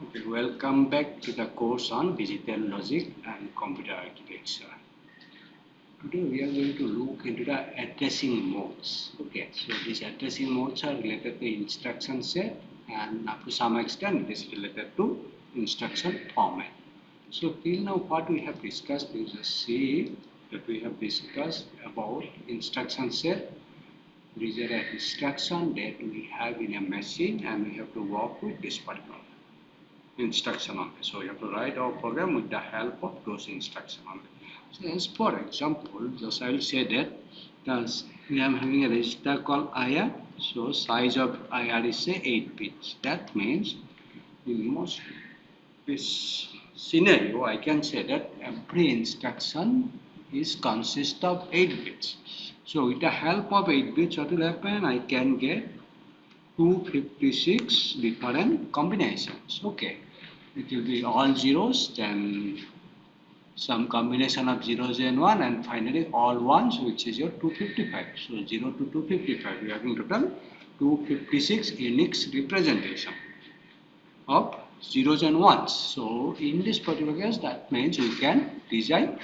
Okay, welcome back to the course on digital logic and computer architecture. Today we are going to look into the addressing modes. Okay, so these addressing modes are related to instruction set and up to some extent it is related to instruction format. So till now what we have discussed is a see that we have discussed about instruction set. These are the instruction that we have in a machine and we have to work with this particular instruction only. So you have to write our program with the help of those instructions only. So as for example, just I will say that we are having a register called IR. So size of IR is say 8 bits. That means in most this scenario, I can say that every instruction is consist of 8 bits. So with the help of 8 bits, what will happen? I can get 256 different combinations. Okay, it will be all zeros, then some combination of zeros and 1, and finally all ones, which is your 255. So 0 to 255, we are having total 256 unique representation of zeros and ones. So in this particular case, that means we can design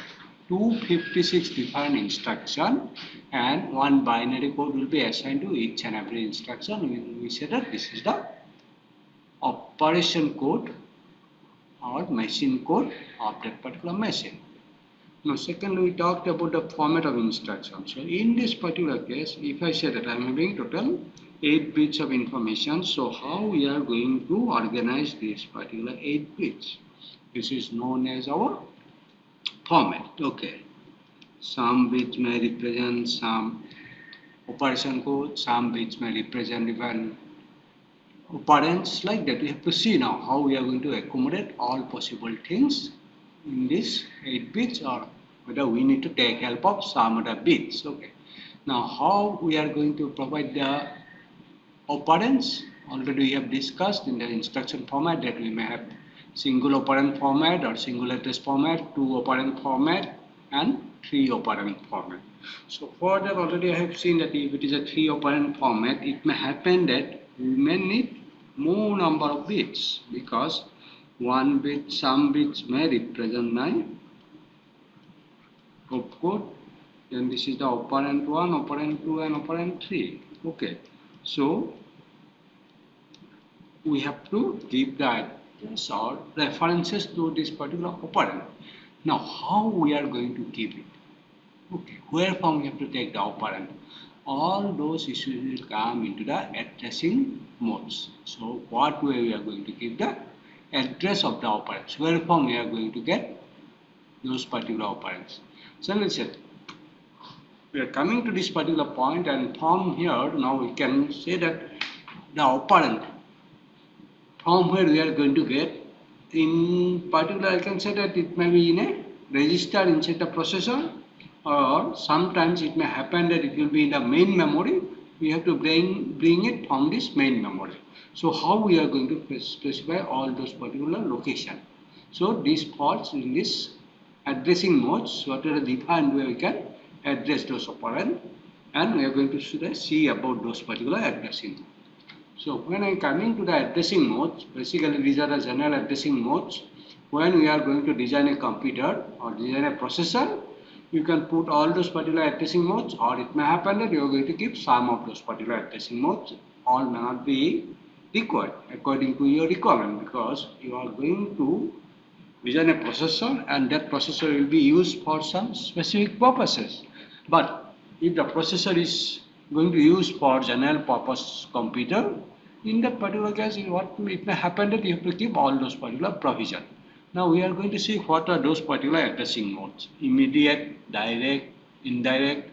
256 different instruction and one binary code will be assigned to each and every instruction. We say that this is the operation code or machine code of that particular machine. Now secondly, we talked about the format of instruction. So in this particular case, if I say that I am having total 8 bits of information, so how we are going to organize this particular 8 bits? This is known as our format. Okay, some bits may represent some operation code, some bits may represent even operands, like that. We have to see now how we are going to accommodate all possible things in this 8 bits, or whether we need to take help of some other bits. Okay, now how we are going to provide the operands? Already we have discussed in the instruction format that we may have single operand format or single address format, 2 operand format and 3 operand format. So further already I have seen that if it is a 3 operand format, it may happen that we may need more number of bits, because one bit, some bits may represent my opcode, then this is the operand 1, operand 2 and operand 3. Okay, so we have to give the address or references to this particular operand. Now how we are going to give it? Okay, where from we have to take the operand? All those issues will come into the addressing modes. So what way we are going to give the address of the operands? Where from we are going to get those particular operands? So let's say we are coming to this particular point, and from here now we can say that the operand from where we are going to get. In particular, I can say that it may be in a register inside the processor, or sometimes it may happen that it will be in the main memory. We have to bring it from this main memory. So how we are going to specify all those particular location? So this falls in this addressing modes. What are the defined where we can address those operand, and we are going to see about those particular addressing. So when I come into the addressing modes, basically these are the general addressing modes. When we are going to design a computer or design a processor, you can put all those particular addressing modes, or it may happen that you are going to keep some of those particular addressing modes. All may not be required according to your requirement, because you are going to design a processor and that processor will be used for some specific purposes. But if the processor is going to use for general purpose computer, in that particular case, what it may happen that you have to keep all those particular provision. Now we are going to see what are those particular addressing modes: immediate, direct, indirect,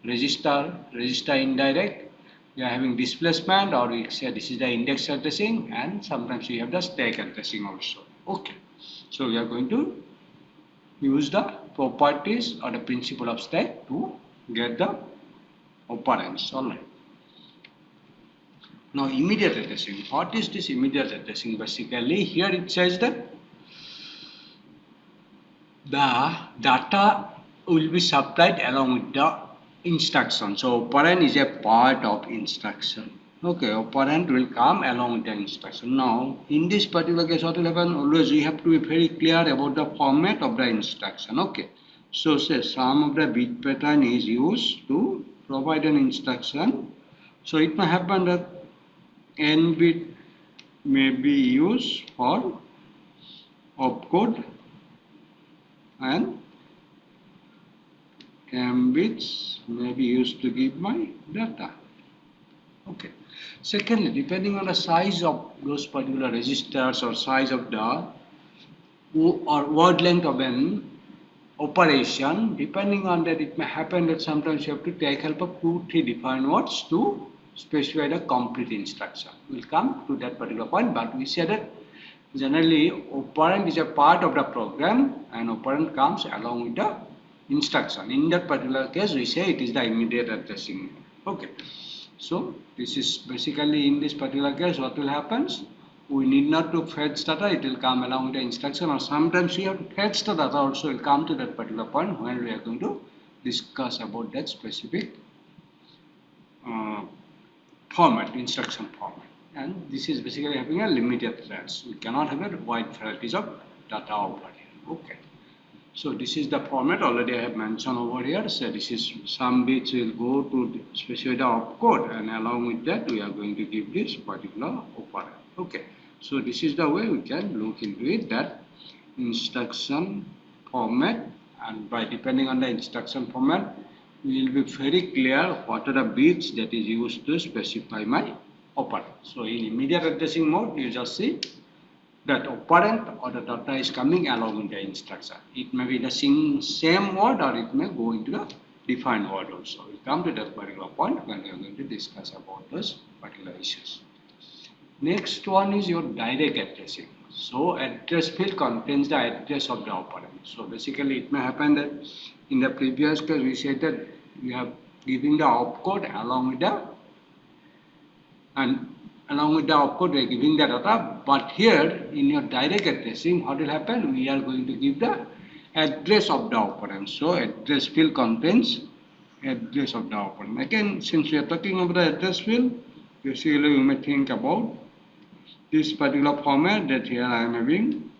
register, register indirect. We are having displacement, or we say this is the index addressing, and sometimes we have the stack addressing also. Okay, so we are going to use the properties or the principle of stack to get the operands. All right. Now immediate addressing. What is this immediate addressing? Basically here it says that the data will be supplied along with the instruction. So operand is a part of instruction. Okay, operand will come along with the instruction. Now, in this particular case, what will happen? Always we have to be very clear about the format of the instruction. Okay. So, say some of the bit pattern is used to provide an instruction. So, it may happen that n bit may be used for opcode and m bits may be used to give my data. Okay. Secondly, depending on the size of those particular registers or size of the or word length of an operation, depending on that, it may happen that sometimes you have to take help of 2-3 different words to specify the complete instruction. We'll come to that particular point, but we said that generally operand is a part of the program and operand comes along with the instruction. In that particular case, we say it is the immediate addressing. Okay. So this is basically in this particular case what will happen. We need not to fetch data, it will come along with the instruction, or sometimes we have to fetch the data also. Will come to that particular point when we are going to discuss about that specific format, instruction format. And this is basically having a limited threads. We cannot have a wide varieties of data over here. Okay. So this is the format already I have mentioned over here. So this is some bits will go to specify the opcode, and along with that we are going to give this particular operand. Okay. So this is the way we can look into it, that instruction format, and by depending on the instruction format we will be very clear what are the bits that is used to specify my operand. So in immediate addressing mode you just see that operand or the data is coming along with the instruction. It may be the same word or it may go into the defined word also. We'll come to that particular point when we are going to discuss about those particular issues. Next one is your direct addressing. So address field contains the address of the operand. So basically it may happen that in the previous case we said that we are giving the opcode along with the opcode we are giving the data, but here in your direct addressing what will happen, we are going to give the address of the operand. So address field contains address of the operand. Again, since we are talking about the address field, basically you may think about this particular format, that here I am having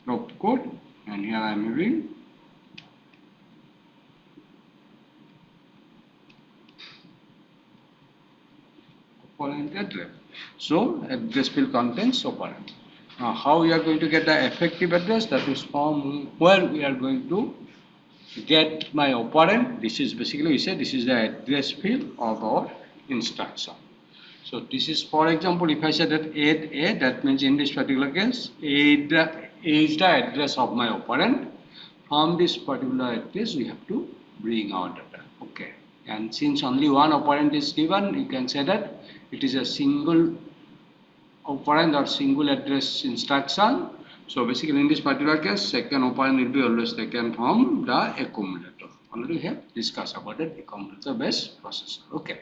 opcode and here I am having operand address. So address field contains operand. Now how we are going to get the effective address, that is from where we are going to get my operand. This is basically, we say this is the address field of our instruction. So this is, for example, if I say that add A, that means in this particular case A is the address of my operand. From this particular address we have to bring our data. Okay. And since only one operand is given, you can say that it is a single operand or single address instruction. So basically in this particular case, second operand will be always taken from the accumulator. Already we have discussed about the accumulator based processor. Okay.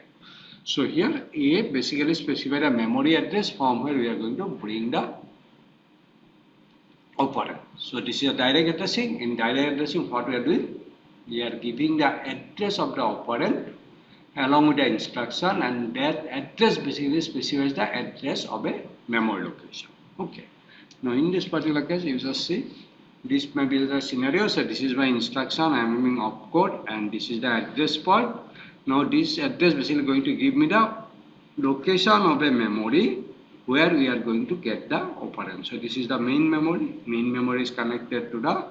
So here A basically specifies a memory address from where we are going to bring the operand. So this is a direct addressing. In direct addressing, what we are doing? We are giving the address of the operand along with the instruction, and that address basically specifies the address of a memory location. Okay. Now in this particular case, you just see this may be the scenario. So this is my instruction. I am using opcode, and this is the address part. Now this address basically going to give me the location of a memory where we are going to get the operand. So this is the main memory. Main memory is connected to the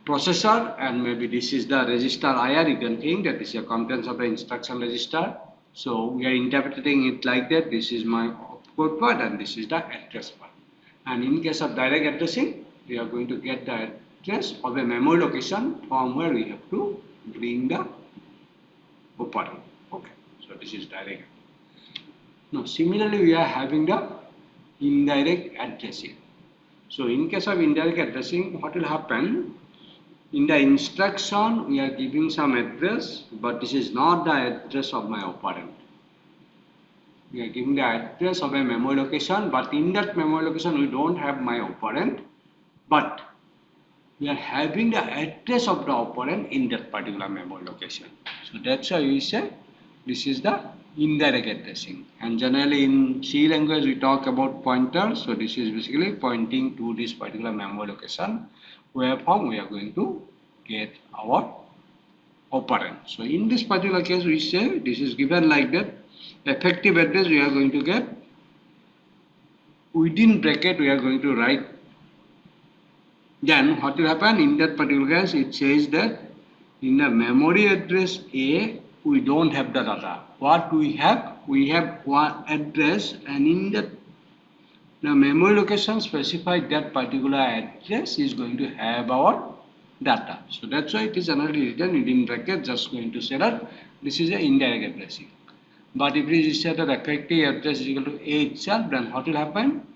processor, and maybe this is the register IR. You can think that this is the contents of the instruction register. So we are interpreting it like that. This is my opcode part and this is the address part. And in case of direct addressing, we are going to get the address of a memory location from where we have to bring the operand. Okay, so this is direct. Now similarly we are having the indirect addressing. So in case of indirect addressing, what will happen? In the instruction we are giving some address, but this is not the address of my operand. We are giving the address of a memory location, but in that memory location we don't have my operand, but we are having the address of the operand in that particular memory location. So that's why we say This is the indirect addressing. And generally in C language we talk about pointers. So this is basically pointing to this particular memory location where from we are going to get our operand. So in this particular case we say this is given like that. Effective address we are going to get within bracket we are going to write. Then what will happen in that particular case, it says that in the memory address A we don't have the data. What we have one address, and in that the memory location specified that particular address is going to have our data. So that's why it is generally written within bracket, just going to say that this is an indirect addressing. But if it is said that effective address is equal to A itself, then what will happen?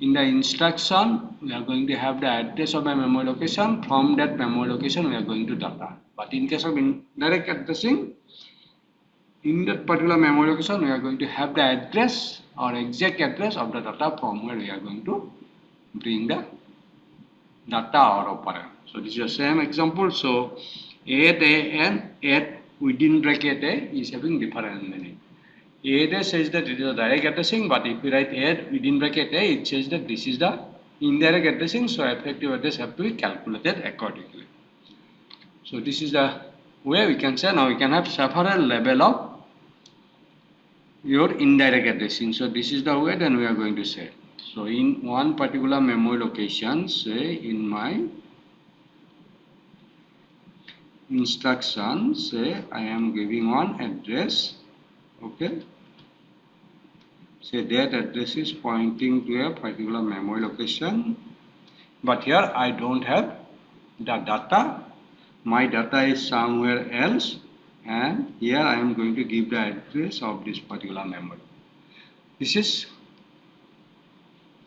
In the instruction, we are going to have the address of a memory location. From that memory location, we are going to data. But in case of indirect addressing, in that particular memory location, we are going to have the address or exact address of the data from where we are going to bring the data or operand. So this is the same example. So add A and add within bracket A is having different meaning. Add says that it is a direct addressing, but if we write add within bracket A, it says that this is the indirect addressing, so effective address have to be calculated accordingly. So this is the way we can say. Now we can have several level of your indirect addressing. So this is the way then we are going to say. So in one particular memory location, say in my instruction, say I am giving one address. Okay, say that address is pointing to a particular memory location, but here I don't have the data. My data is somewhere else, and here I am going to give the address of this particular memory. This is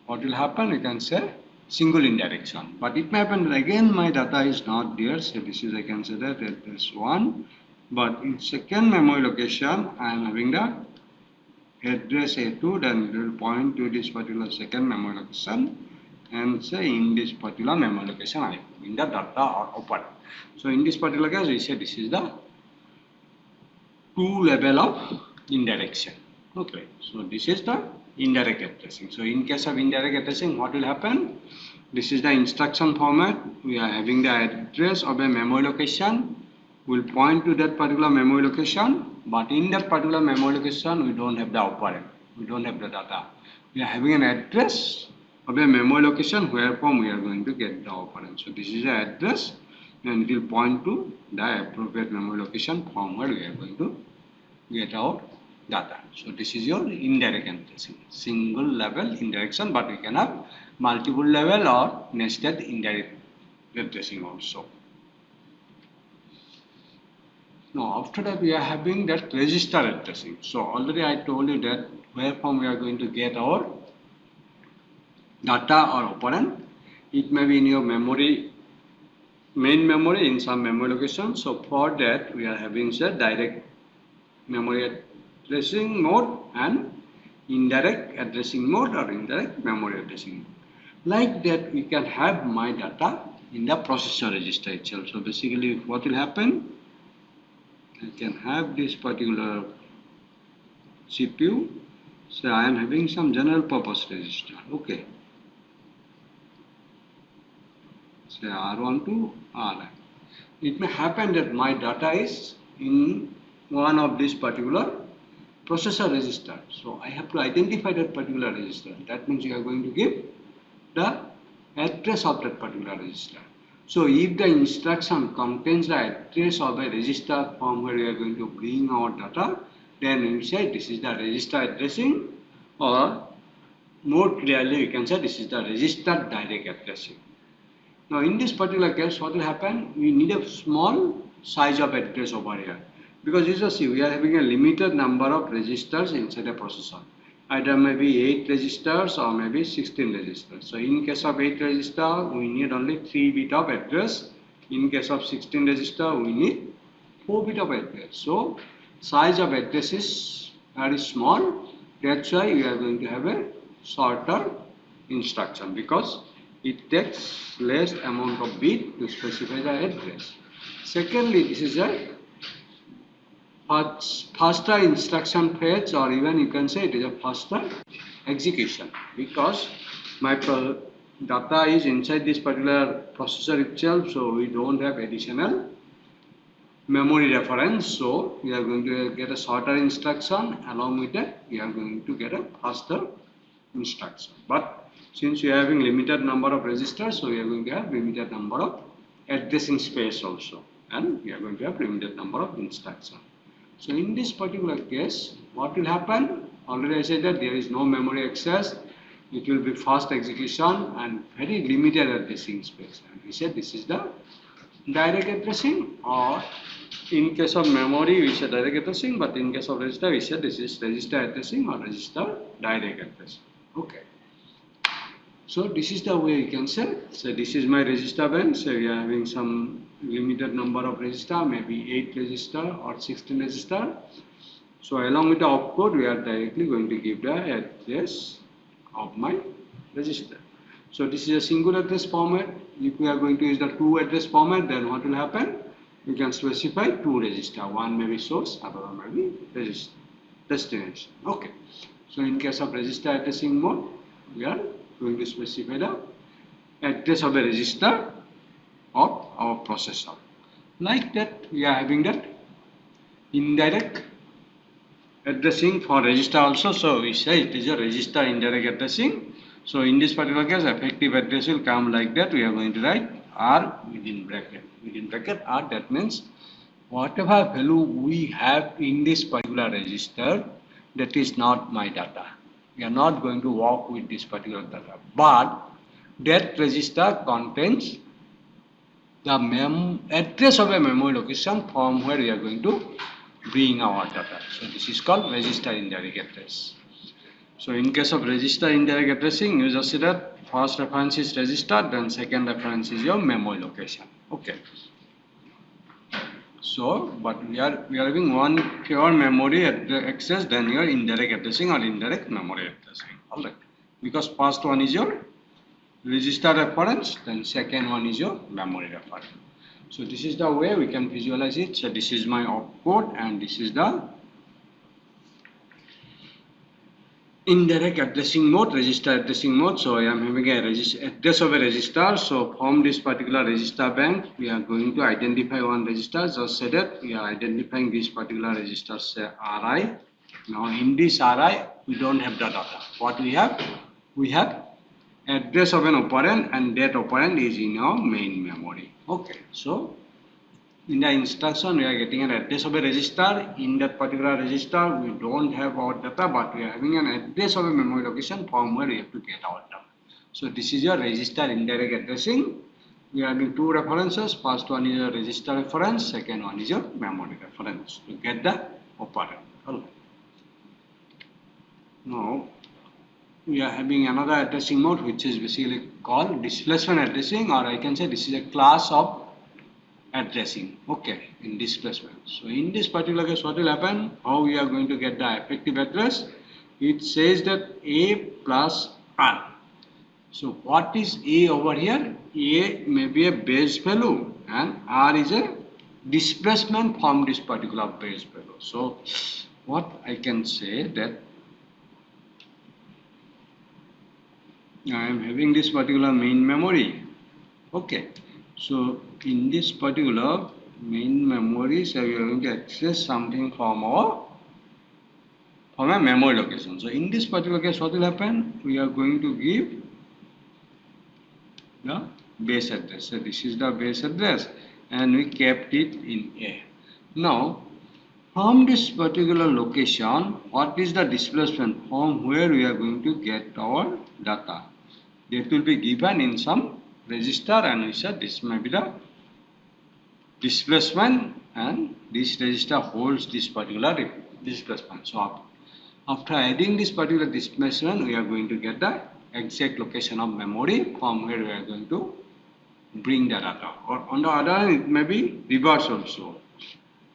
what will happen. You can say single indirection, but it may happen that again my data is not there. So this is, I can say that address 1. But in second memory location, I am having the address A2, then it will point to this particular second memory location and say in this particular memory location I am having the data or operand. So in this particular case, we say this is the two level of indirection. Okay, so this is the indirect addressing. So in case of indirect addressing, what will happen? This is the instruction format. We are having the address of a memory location. Will point to that particular memory location, but in that particular memory location we don't have the operand, we don't have the data. We are having an address of a memory location where from we are going to get the operand. So this is the address, and it will point to the appropriate memory location from where we are going to get our data. So this is your indirect addressing, single level indirection, but we can have multiple level or nested indirect addressing also. Now after that we are having that register addressing. So already I told you that where from we are going to get our data or operand. It may be in your memory, main memory, in some memory location. So for that we are having said direct memory addressing mode and indirect addressing mode or indirect memory addressing mode. Like that we can have my data in the processor register itself. So basically what will happen? I can have this particular CPU. So I am having some general purpose register. Okay. Say R1 to Rn. It may happen that my data is in one of this particular processor register. So I have to identify that particular register. That means you are going to give the address of that particular register. So if the instruction contains the address of a register from where we are going to bring our data, then we say this is the register addressing, or more clearly we can say this is the register direct addressing. Now in this particular case, what will happen? We need a small size of address over here, because you see we are having a limited number of registers inside a processor. Either maybe 8 registers or maybe 16 registers. So in case of 8 register, we need only 3 bit of address. In case of 16 register, we need 4 bit of address. So size of address is very small. That's why we are going to have a shorter instruction, because it takes less amount of bit to specify the address. Secondly, this is a faster instruction fetch, or even you can say it is a faster execution, because my data is inside this particular processor itself, so we don't have additional memory reference. So we are going to get a shorter instruction, along with that we are going to get a faster instruction. But since we are having limited number of registers, so we are going to have limited number of addressing space also, and we are going to have limited number of instructions. So in this particular case, what will happen? Already I said that there is no memory access. It will be fast execution and very limited addressing space. And we said this is the direct addressing, or in case of memory we said direct addressing, but in case of register we said this is register addressing or register direct addressing. Okay. So this is the way you can say. So this is my register bank. So we are having some limited number of register, maybe 8 register or 16 register. So along with the opcode, we are directly going to give the address of my register. So this is a single address format. If we are going to use the 2 address format, then what will happen? You can specify 2 register. One may be source, other one may be register, destination. Okay. So in case of register addressing mode, we are going to specify the address of the register of our processor. Like that, we are having that indirect addressing for register also. So we say it is a register indirect addressing. So in this particular case, effective address will come like that. We are going to write R within bracket. Within bracket R, that means whatever value we have in this particular register, that is not my data. We are not going to work with this particular data, but that register contains the address of a memory location from where we are going to bring our data. So this is called register indirect address. So in case of register indirect addressing, you just see that first reference is register, then second reference is your memory location. Okay. So, but we are having one pure memory access, then your indirect addressing or indirect memory addressing. Alright. Because first one is your register reference, then second one is your memory reference. So this is the way we can visualize it. So this is my opcode and this is the indirect addressing mode, register addressing mode. So I am having a address of a register. So from this particular register bank, we are going to identify one register. Just say that we are identifying this particular register, say RI. Now in this RI, we don't have the data. What we have? We have address of an operand, and that operand is in our main memory. Okay. So in the instruction, we are getting an address of a register. In that particular register, we don't have our data, but we are having an address of a memory location from where we have to get our data. So this is your register indirect addressing. We are having 2 references. First one is your register reference. Second one is your memory reference to get the operand. Right. Now we are having another addressing mode, which is basically called displacement addressing, or I can say this is a class of addressing. Okay, in displacement. So in this particular case, what will happen? How we are going to get the effective address? It says that A plus R. So what is A over here? A may be a base value and R is a displacement from this particular base value. So what I can say that I am having this particular main memory. Okay. So in this particular main memory, so we are going to access something from a memory location. So in this particular case, what will happen? We are going to give the base address. So this is the base address, and we kept it in A. Now from this particular location, what is the displacement from where we are going to get our data? That will be given in some register, and we said this may be the displacement, and this register holds this particular displacement. So after adding this particular displacement, we are going to get the exact location of memory from where we are going to bring the data. Or on the other hand, it may be reverse also.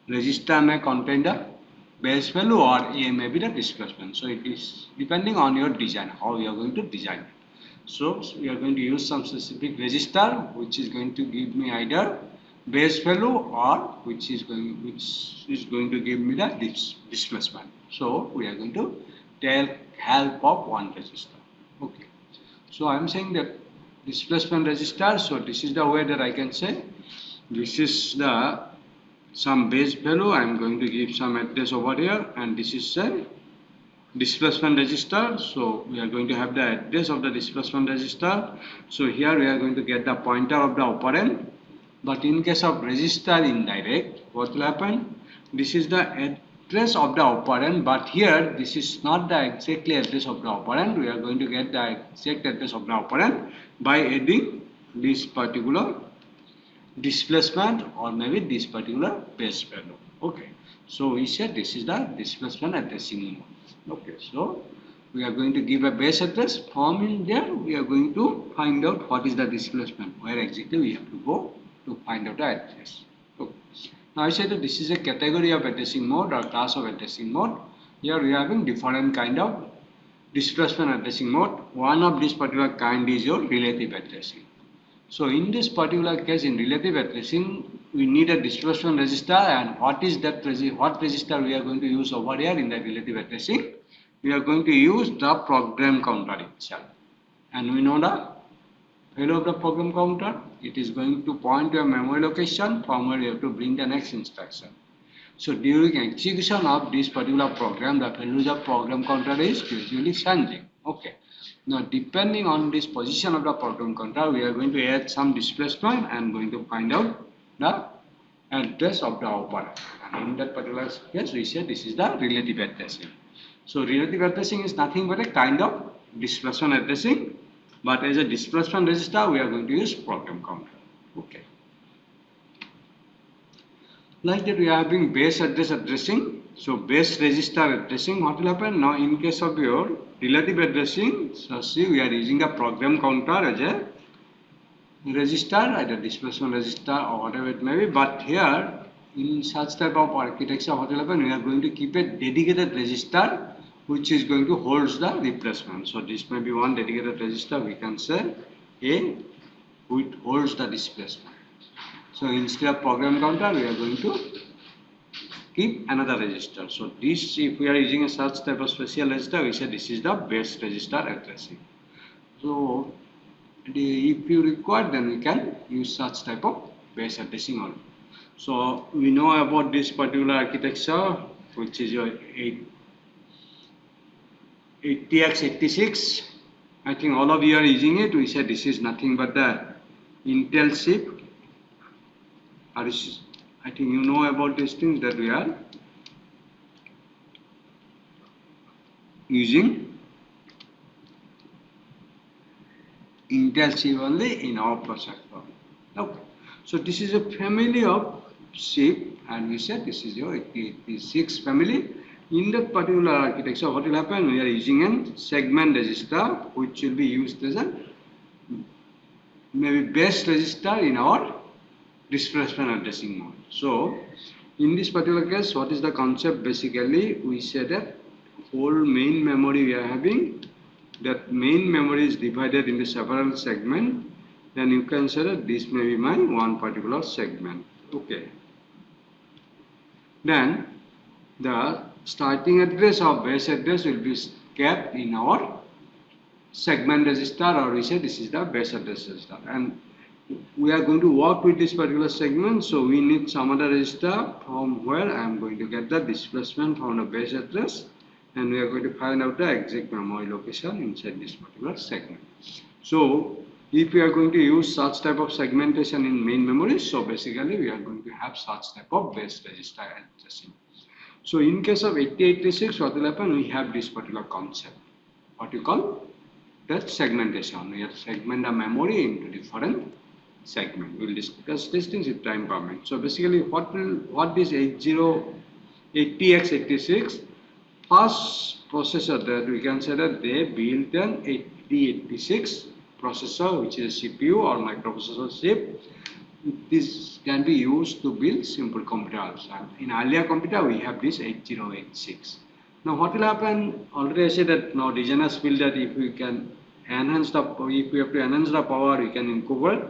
Register may contain the base value, or A may be the displacement. So it is depending on your design, how you are going to design it. So we are going to use some specific register, which is going to give me either base value or which is going to give me the displacement. So we are going to take help of one resistor. Okay. So I am saying that displacement resistor. So this is the way that I can say this is the some base value. I am going to give some address over here, and this is a displacement resistor. So we are going to have the address of the displacement resistor. So here we are going to get the pointer of the operand. But in case of resistor indirect, what will happen? This is the address of the operand, but here this is not the exactly address of the operand. We are going to get the exact address of the operand by adding this particular displacement or maybe this particular base value. Okay. So we said this is the displacement addressing mode. Okay. So we are going to give a base address. From in there we are going to find out what is the displacement, where exactly we have to go to find out the address. Okay. Now I said that this is a category of addressing mode or class of addressing mode. Here we are having different kind of displacement addressing mode. One of this particular kind is your relative addressing. So in this particular case, in relative addressing, we need a displacement resistor, and what is that what resistor we are going to use over here in the relative addressing? We are going to use the program counter itself. And we know the value of the program counter. It is going to point to a memory location from where you have to bring the next instruction. So during execution of this particular program, the value of program counter is usually changing. Okay. Now, depending on this position of the program counter, we are going to add some displacement and going to find out the address of the operand. And in that particular case, we say this is the relative addressing. So, relative addressing is nothing but a kind of displacement addressing, but as a displacement resistor, we are going to use program counter. Okay. Like that, we are having base address addressing. So base resistor addressing, what will happen? Now in case of your relative addressing, so see we are using the program counter as a resistor, either displacement resistor or whatever it may be. But here in such type of architecture, what will happen? We are going to keep a dedicated resistor which is going to hold the replacement. So this may be one dedicated resistor, we can say A, which holds the displacement. So instead of program counter, we are going to keep another resistor. So this, if we are using a such type of special resistor, we say this is the base resistor addressing. So if you require, then we can use such type of base addressing only. So we know about this particular architecture, which is your 80x86. I think all of you are using it. We said this is nothing but the Intel chip. I think you know about these things that we are using Intel chip only in our processor. Okay. So this is a family of chip, and we said this is your 86 family. In that particular architecture, what will happen? We are using a segment resistor, which will be used as a maybe base resistor in our displacement addressing mode. So in this particular case, what is the concept? Basically, we say that whole main memory we are having, that main memory is divided into several segments. Then you can say that this may be my one particular segment. Okay. Then the starting address or base address will be kept in our segment resistor, or we say this is the base address resistor. And we are going to work with this particular segment, so we need some other resistor from where I am going to get the displacement from the base address, and we are going to find out the exact memory location inside this particular segment. So if we are going to use such type of segmentation in main memory, so basically we are going to have such type of base resistor addressing. So in case of 8086, what will happen? We have this particular concept, what you call that segmentation. We have segment the memory into different segment. We will discuss these things with time permit. So basically, what this 80x86 first processor that we can say that they built an 8086 processor, which is a CPU or microprocessor chip. This can be used to build simple computers. In earlier computer, we have this 8086. Now, what will happen? Already I said that now designers feel that if we can enhance the, if we have to enhance the power, we can incorporate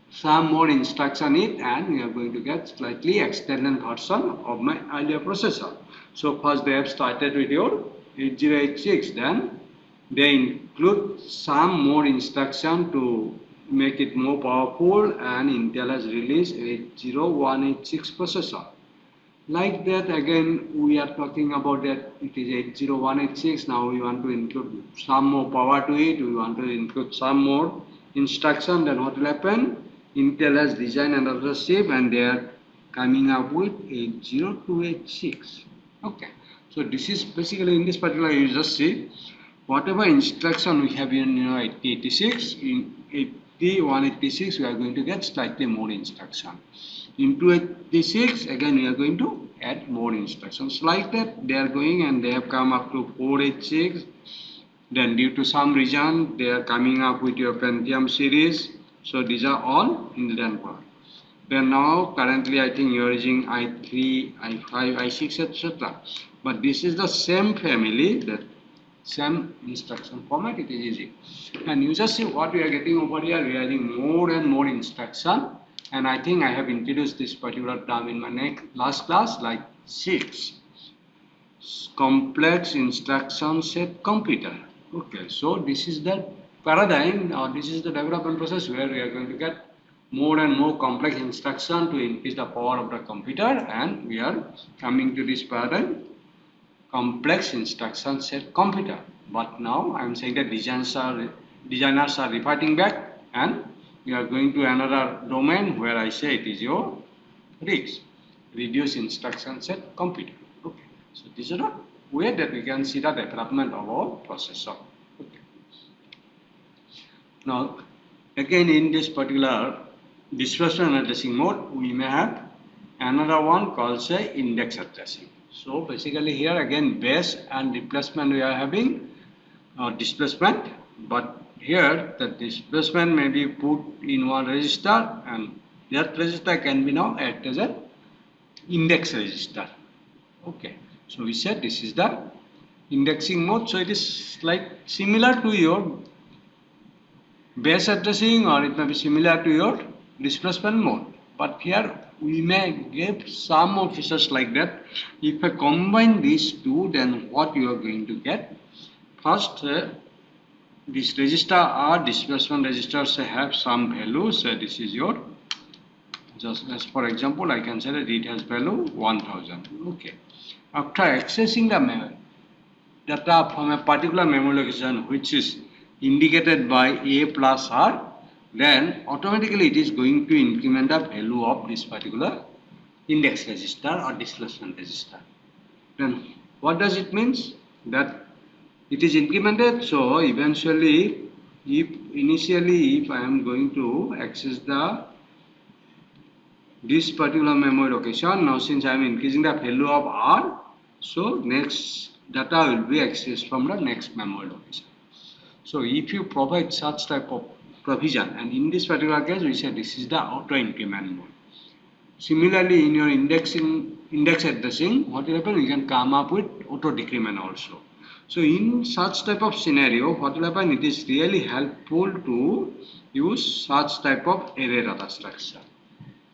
some more instruction in it, and we are going to get slightly extended version of my earlier processor. So first they have started with your 8086, then they include some more instruction to make it more powerful, and Intel has released 80186 processor. Like that, again we are talking about that it is 80186. Now we want to include some more power to it, we want to include some more instruction. Then what will happen? Intel has designed another chip and they are coming up with 80286. Okay, so this is basically, in this particular, you just see whatever instruction we have in 8086, in 8186 we are going to get slightly more instruction. In 286 again we are going to add more instructions. Like that they are going, and they have come up to 486. Then due to some reason they are coming up with your Pentium series. So these are all Indian part. Then now currently I think you are using i3, i5, i6, etc. But this is the same family, that same instruction format, it is easy. And you just see what we are getting over here. We are having more and more instruction. And I think I have introduced this particular term in my last class, like 6. Complex instruction set computer. Okay, so this is the paradigm, or this is the development process where we are going to get more and more complex instruction to increase the power of the computer, and we are coming to this paradigm, complex instruction set computer. But now I am saying that designers are reverting back, and we are going to another domain where I say it is your RISC, reduced instruction set computer. Okay, so this is the way that we can see the development of our processor. Okay. Now again, in this particular displacement addressing mode, we may have another one called say index addressing. So basically here again base and replacement we are having displacement, but here the displacement may be put in one register, and that register can be now acted as an index register. Okay, so we said this is the indexing mode. So it is like similar to your base addressing, or it may be similar to your displacement mode, but here we may give some more features like that. If I combine these two, then what you are going to get? First, this register or displacement registers have some values. This is your, just as for example, I can say that it has value 1000. Okay. After accessing the memory data from a particular memory location which is indicated by A plus R, then automatically it is going to increment the value of this particular index register or displacement register. Then what does it means? That it is incremented. So eventually, if I am going to access this particular memory location, now since I am increasing the value of R, so next data will be accessed from the next memory location. So if you provide such type of provision, and in this particular case we say this is the auto increment mode. Similarly, in your index addressing, what will happen? You can come up with auto decrement also. So in such type of scenario, what will happen? It is really helpful to use such type of array data structure,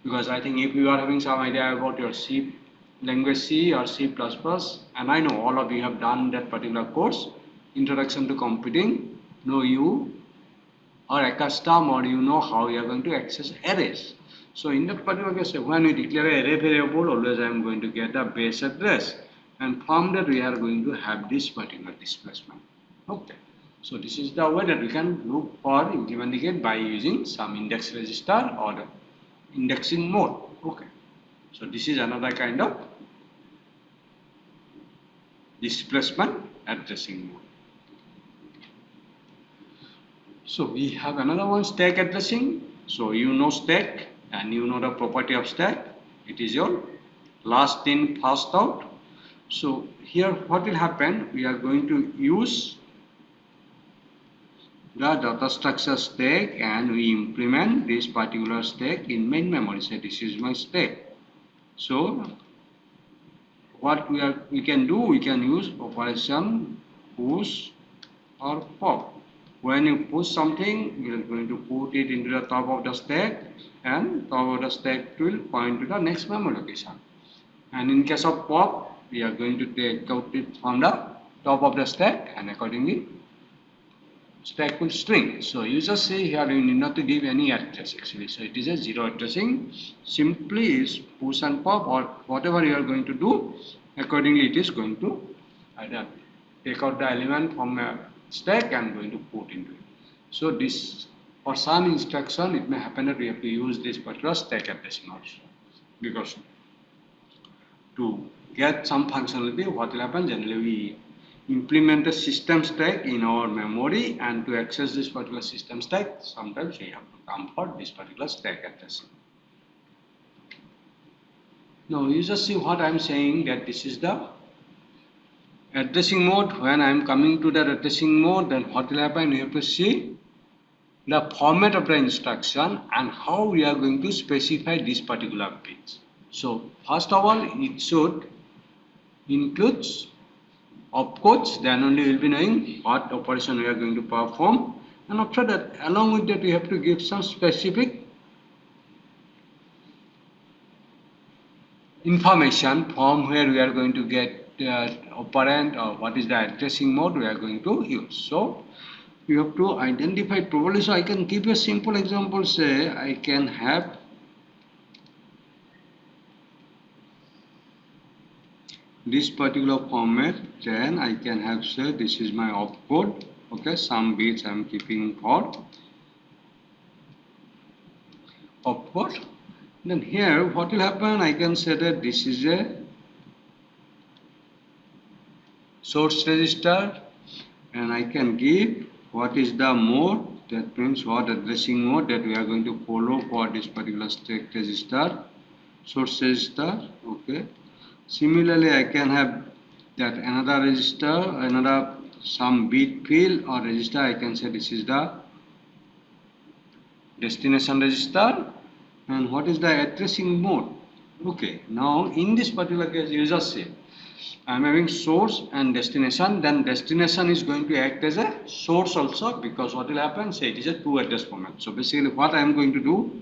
because I think if you are having some idea about your C language, C or C++, and I know all of you have done that particular course, Introduction to Computing, you are accustomed, or you know how you are going to access arrays. So in that particular case, when we declare an array variable, always I am going to get a base address, and from that we are going to have this particular displacement. Okay, so this is the way that we can look for incrementing it by using some index register or the indexing mode. Okay, so this is another kind of displacement addressing mode. So we have another one, stack addressing. So you know stack, and you know the property of stack. It is your last in, first out. So here what will happen? We are going to use the data structure stack, and we implement this particular stack in main memory. So this is my stack. So what we can do, we can use operation push or pop. when you push something, we are going to put it into the top of the stack, and top of the stack will point to the next memory location. And in case of pop, we are going to take out it from the top of the stack, and accordingly stack will string. So you just say here you need not to give any address actually. So it is a zero addressing. Simply is push and pop, or whatever you are going to do, accordingly it is going to either take out the element from a stack and going to put into it. So this, for some instruction, it may happen that we have to use this particular stack addressing also, because to get some functionality, what will happen, generally we implement a system stack in our memory, and to access this particular system stack, sometimes we have to come for this particular stack addressing. Now you just see what I am saying, that this is the addressing mode. When I am coming to the addressing mode, then what will happen, you have to see the format of the instruction and how we are going to specify this particular bits. So first of all, it should include opcodes, then only we will be knowing what operation we are going to perform, and after that, along with that, we have to give some specific information from where we are going to get operand, or what is the addressing mode we are going to use. So you have to identify properly. So I can give you a simple example. Say I can have this particular format, then I can have, say, this is my opcode. Okay, some bits I am keeping for opcode. Then here what will happen, I can say that this is a source register, and I can give what is the mode, that means what addressing mode that we are going to follow for this particular stack register, source register. Okay, similarly I can have that another register, another some bit field or register. I can say this is the destination register, and what is the addressing mode. Okay, now in this particular case, you just say I am having source and destination, then destination is going to act as a source also, because what will happen, say it is a two address format. So basically what I am going to do,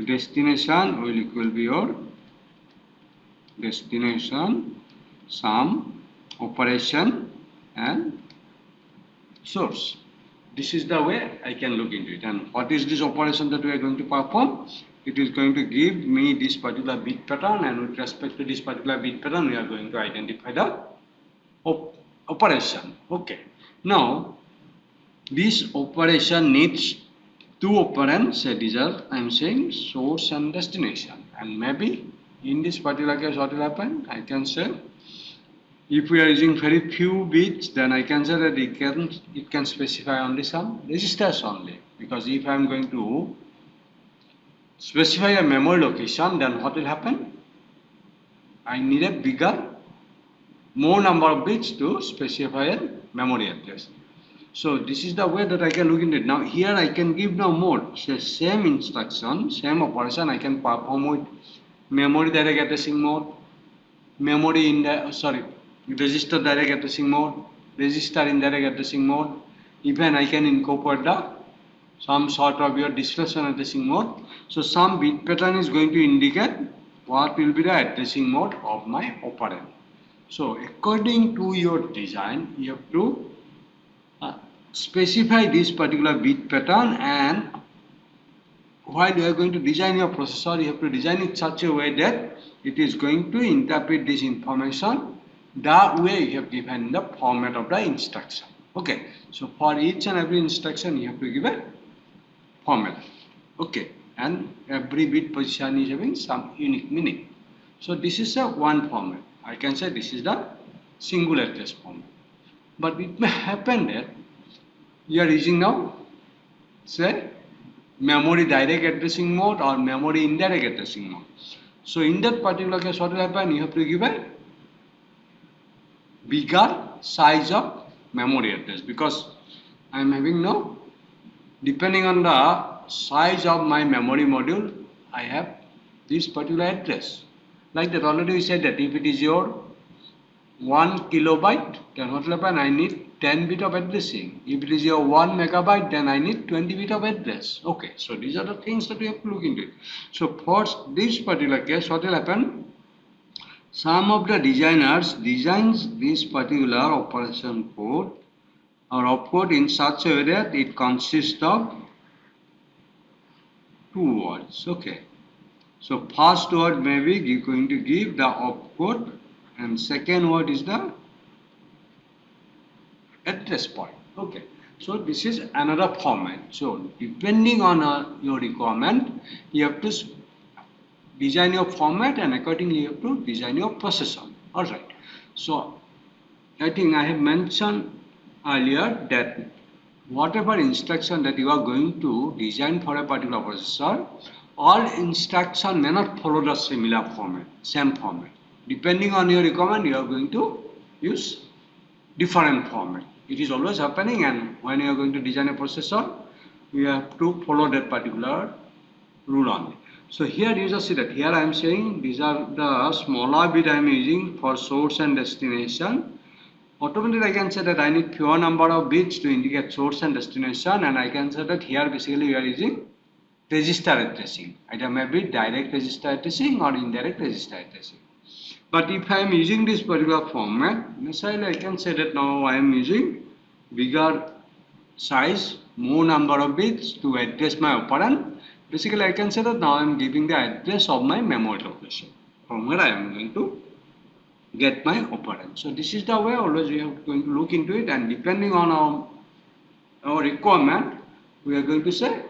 destination will equal be your destination, some operation, and source. This is the way I can look into it. And what is this operation that we are going to perform? It is going to give me this particular bit pattern, and with respect to this particular bit pattern, we are going to identify the operation. Okay. Now, this operation needs two operands. Say these are, I am saying, source and destination. And maybe in this particular case, what will happen? I can say, if we are using very few bits, then I can say that it can specify only some registers only. Because if I am going to specify a memory location, then what will happen? I need a more number of bits to specify a memory address. So this is the way that I can look into it. Now here I can give now mode. So same instruction, same operation I can perform with memory direct addressing mode, register direct addressing mode, register indirect addressing mode. Even I can incorporate some sort of your discretion addressing mode. So some bit pattern is going to indicate what will be the addressing mode of my operand. So according to your design, you have to specify this particular bit pattern, and while you are going to design your processor, you have to design it such a way that it is going to interpret this information the way you have given the format of the instruction. Okay, so for each and every instruction you have to give a format. Okay, and every bit position is having some unique meaning. So this is a one format. I can say this is the single address format. But it may happen that you are using now, say, memory direct addressing mode or memory indirect addressing mode. So in that particular case, what will happen? You have to give a bigger size of memory address, because I am having now, depending on the size of my memory module, I have this particular address. Like that, already we said that if it is your 1 kilobyte, then what will happen? I need 10 bit of addressing. If it is your 1 megabyte, then I need 20 bit of address. Okay, so these are the things that we have to look into it. So for this particular case, what will happen? Some of the designers designs this particular operation code or opcode in such a way that it consists of two words. Okay. So first word may be going to give the opcode, and second word is the address point. Okay. So this is another format. So depending on your requirement, you have to design your format, and accordingly you have to design your processor. Alright. So I think I have mentioned earlier that whatever instruction that you are going to design for a particular processor, all instruction may not follow the similar format, same format. Depending on your requirement, you are going to use different format. It is always happening, and when you are going to design a processor, you have to follow that particular rule only. So here you just see that here I am saying these are the smaller bit I am using for source and destination. Automatically I can say that I need fewer number of bits to indicate source and destination, and I can say that here basically we are using register addressing. Either maybe direct register addressing or indirect register addressing. But if I am using this particular format, necessarily I can say that now I am using bigger size, more number of bits to address my operand. Basically I can say that now I am giving the address of my memory location from where I am going to get my operand. So this is the way always we are going to look into it, and depending on our requirement, we are going to say,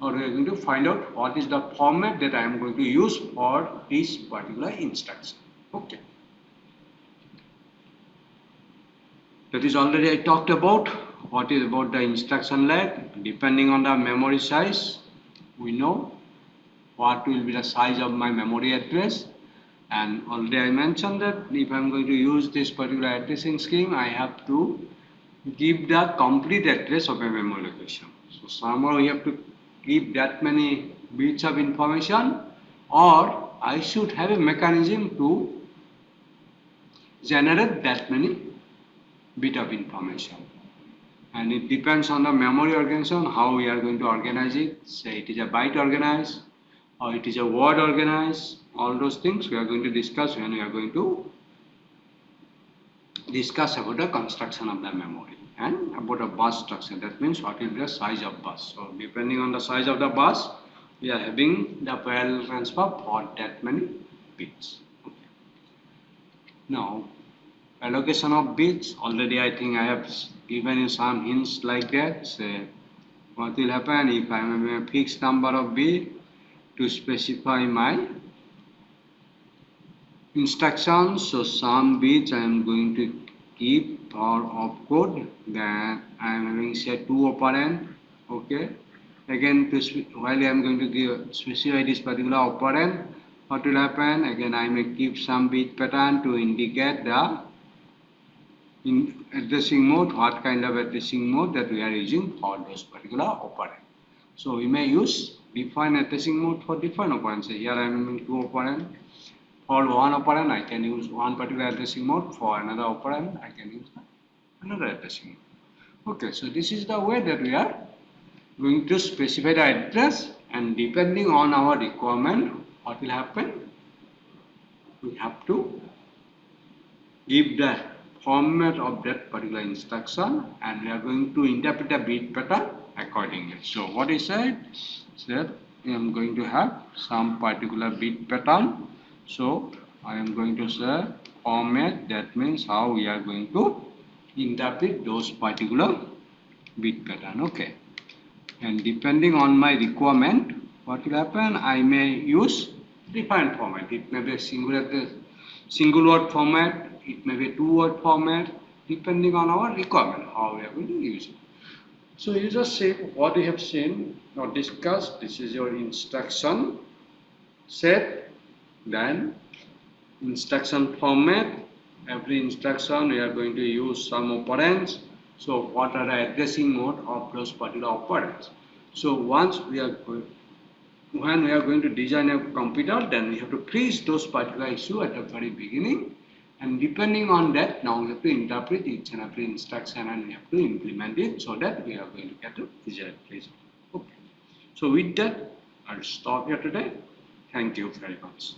or we are going to find out what is the format that I am going to use for this particular instruction. Okay. That is already I talked about what is about the instruction length. Depending on the memory size, we know what will be the size of my memory address. And already I mentioned that if I am going to use this particular addressing scheme, I have to give the complete address of a memory location. So somehow we have to give that many bits of information, or I should have a mechanism to generate that many bit of information. And it depends on the memory organization, how we are going to organize it. Say it is a byte organized, or it is a word organized. All those things we are going to discuss when we are going to discuss about the construction of the memory and about a bus structure. That means what will be the size of bus. So depending on the size of the bus, we are having the parallel transfer for that many bits. Okay. Now, allocation of bits, already I think I have given you some hints like that. Say what will happen if I am a fixed number of bits to specify my instructions. So some bits I am going to keep for opcode, then I am having say 2 operand. Okay, again while I am going to specify this particular operand, what will happen? Again I may keep some bit pattern to indicate the addressing mode, what kind of addressing mode that we are using for those particular operand. So we may use different addressing mode for different operands. So here I am using 2 operand. For one operand, I can use one particular addressing mode. For another operand, I can use another addressing mode. Okay, so this is the way that we are going to specify the address, and depending on our requirement, what will happen? We have to give the format of that particular instruction, and we are going to interpret the bit pattern accordingly. So what is said? That I am going to have some particular bit pattern. So I am going to say format, that means how we are going to interpret those particular bit pattern. Okay, and depending on my requirement, what will happen? I may use different format. It may be a single word format, it may be a 2-word format, depending on our requirement, how we are going to use it. So you just say what we have seen or discussed. This is your instruction set. Then instruction format, every instruction we are going to use some operands. So what are the addressing mode of those particular operands? So once we are going, when we are going to design a computer, then we have to freeze those particular issue at the very beginning, And depending on that, now we have to interpret each and every instruction and we have to implement it so that we are going to get the desired result. Okay. So with that, I'll stop here today. Thank you very much.